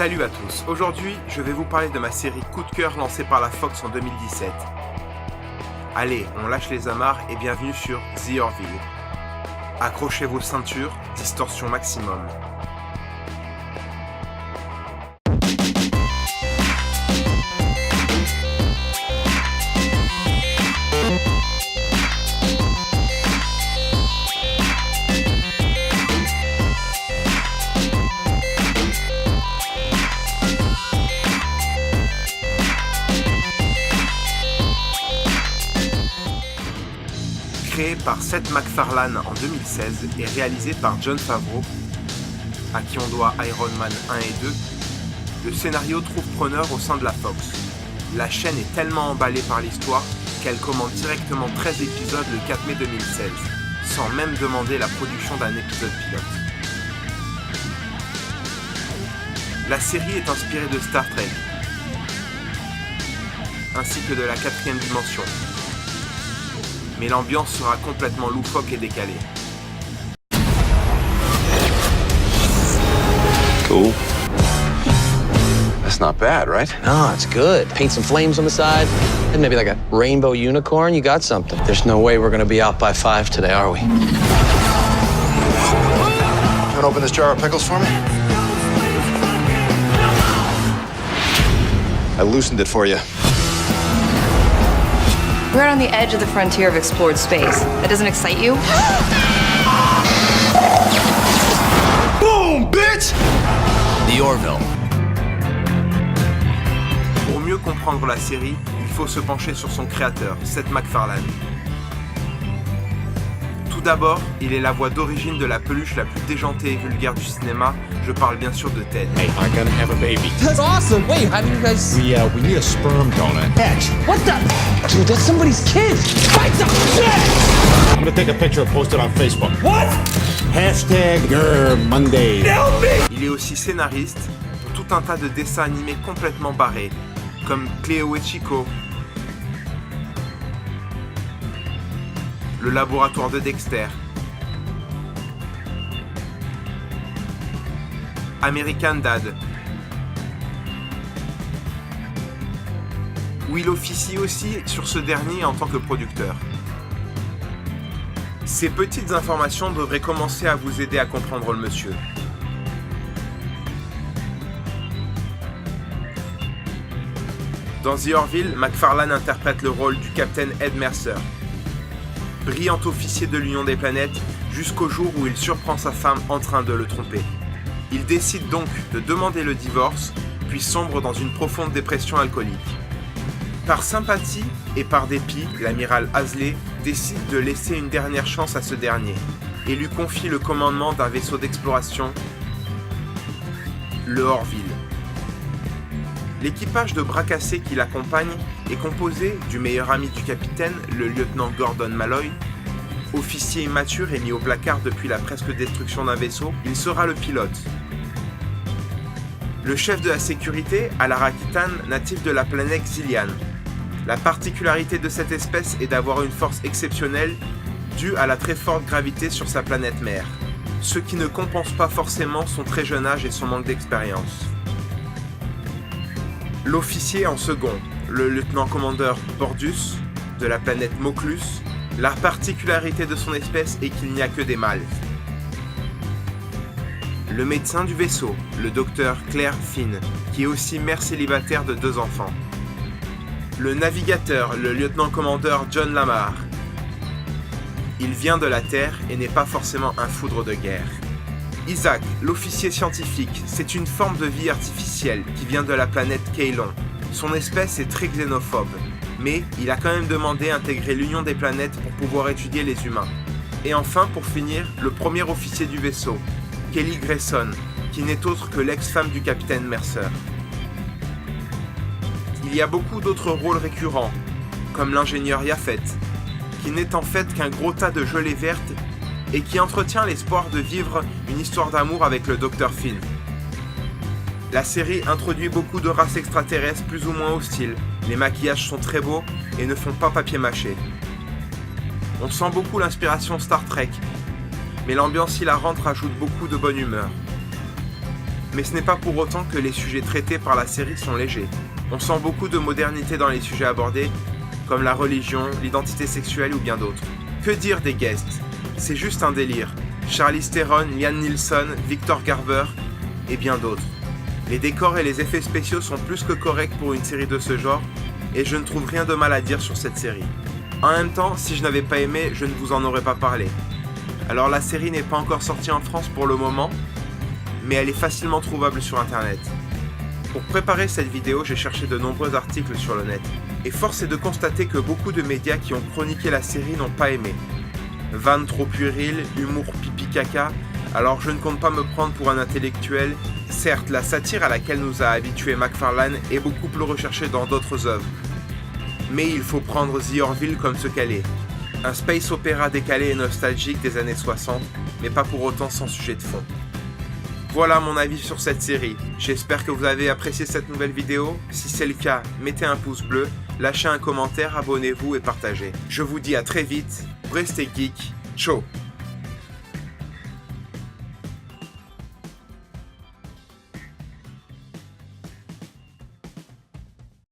Salut à tous, aujourd'hui je vais vous parler de ma série coup de cœur lancée par la Fox en 2017. Allez, on lâche les amarres et bienvenue sur The Orville. Accrochez vos ceintures, distorsion maximum. Créé par Seth MacFarlane en 2016 et réalisé par Jon Favreau, à qui on doit Iron Man 1 et 2, le scénario trouve preneur au sein de la Fox. La chaîne est tellement emballée par l'histoire qu'elle commande directement 13 épisodes le 4 mai 2016, sans même demander la production d'un épisode pilote. La série est inspirée de Star Trek, ainsi que de la 4e dimension. Mais l'ambiance sera complètement loufoque et décalée. Cool. That's not bad, right? No, it's good. Paint some flames on the side, and maybe like a rainbow unicorn, you got something. There's no way we're gonna be out by 5 today, are we? You wanna open this jar of pickles for me? I loosened it for you. We're on the edge of the frontier of explored space. That doesn't excite you? Boom, bitch! The Orville. Pour mieux comprendre la série, il faut se pencher sur son créateur, Seth MacFarlane. Tout d'abord, il est la voix d'origine de la peluche la plus déjantée et vulgaire du cinéma, je parle bien sûr de Ted. Hey, I'm gonna have a baby. That's awesome. Wait, how do you guys... We need a sperm donor. What the? Dude, that's somebody's kid. Fight the shit! I'm gonna take a picture and post it on Facebook. What? Hashtag Monday. Il est aussi scénariste pour tout un tas de dessins animés complètement barrés, comme Cléo et Chico, Le laboratoire de Dexter, American Dad, où il officie aussi sur ce dernier en tant que producteur. Ces petites informations devraient commencer à vous aider à comprendre le monsieur. Dans The Orville, MacFarlane interprète le rôle du capitaine Ed Mercer, brillant officier de l'Union des planètes, jusqu'au jour où il surprend sa femme en train de le tromper. Il décide donc de demander le divorce, puis sombre dans une profonde dépression alcoolique. Par sympathie et par dépit, l'amiral Hasley décide de laisser une dernière chance à ce dernier et lui confie le commandement d'un vaisseau d'exploration, le Orville. L'équipage de bras cassés qui l'accompagne est composé du meilleur ami du capitaine, le lieutenant Gordon Malloy. Officier immature et mis au placard depuis la presque destruction d'un vaisseau, il sera le pilote. Le chef de la sécurité, Alara Kitan, natif de la planète Xilian. La particularité de cette espèce est d'avoir une force exceptionnelle due à la très forte gravité sur sa planète mère, ce qui ne compense pas forcément son très jeune âge et son manque d'expérience. L'officier en second, le lieutenant-commandeur Bordus, de la planète Moclus. La particularité de son espèce est qu'il n'y a que des mâles. Le médecin du vaisseau, le docteur Claire Finn, qui est aussi mère célibataire de 2 enfants. Le navigateur, le lieutenant-commandeur John Lamar. Il vient de la Terre et n'est pas forcément un foudre de guerre. Isaac, l'officier scientifique, c'est une forme de vie artificielle qui vient de la planète Keylon. Son espèce est très xénophobe, mais il a quand même demandé à intégrer l'Union des planètes pour pouvoir étudier les humains. Et enfin, pour finir, le premier officier du vaisseau, Kelly Grayson, qui n'est autre que l'ex-femme du capitaine Mercer. Il y a beaucoup d'autres rôles récurrents, comme l'ingénieur Yafet, qui n'est en fait qu'un gros tas de gelée verte et qui entretient l'espoir de vivre une histoire d'amour avec le Dr Finn. La série introduit beaucoup de races extraterrestres plus ou moins hostiles, les maquillages sont très beaux et ne font pas papier-mâché. On sent beaucoup l'inspiration Star Trek, mais l'ambiance hilarante rajoute beaucoup de bonne humeur. Mais ce n'est pas pour autant que les sujets traités par la série sont légers. On sent beaucoup de modernité dans les sujets abordés, comme la religion, l'identité sexuelle ou bien d'autres. Que dire des guests? C'est juste un délire. Charlize Theron, Liam Neeson, Victor Garber et bien d'autres. Les décors et les effets spéciaux sont plus que corrects pour une série de ce genre, et je ne trouve rien de mal à dire sur cette série. En même temps, si je n'avais pas aimé, je ne vous en aurais pas parlé. Alors la série n'est pas encore sortie en France pour le moment, mais elle est facilement trouvable sur internet. Pour préparer cette vidéo, j'ai cherché de nombreux articles sur le net, et force est de constater que beaucoup de médias qui ont chroniqué la série n'ont pas aimé. Vannes trop puériles, humour pipi caca, alors je ne compte pas me prendre pour un intellectuel. Certes, la satire à laquelle nous a habitués McFarlane est beaucoup plus recherchée dans d'autres œuvres. Mais il faut prendre The Orville comme ce qu'elle est. Un space opéra décalé et nostalgique des années 60, mais pas pour autant sans sujet de fond. Voilà mon avis sur cette série. J'espère que vous avez apprécié cette nouvelle vidéo. Si c'est le cas, mettez un pouce bleu, lâchez un commentaire, abonnez-vous et partagez. Je vous dis à très vite. Restez geek. Ciao.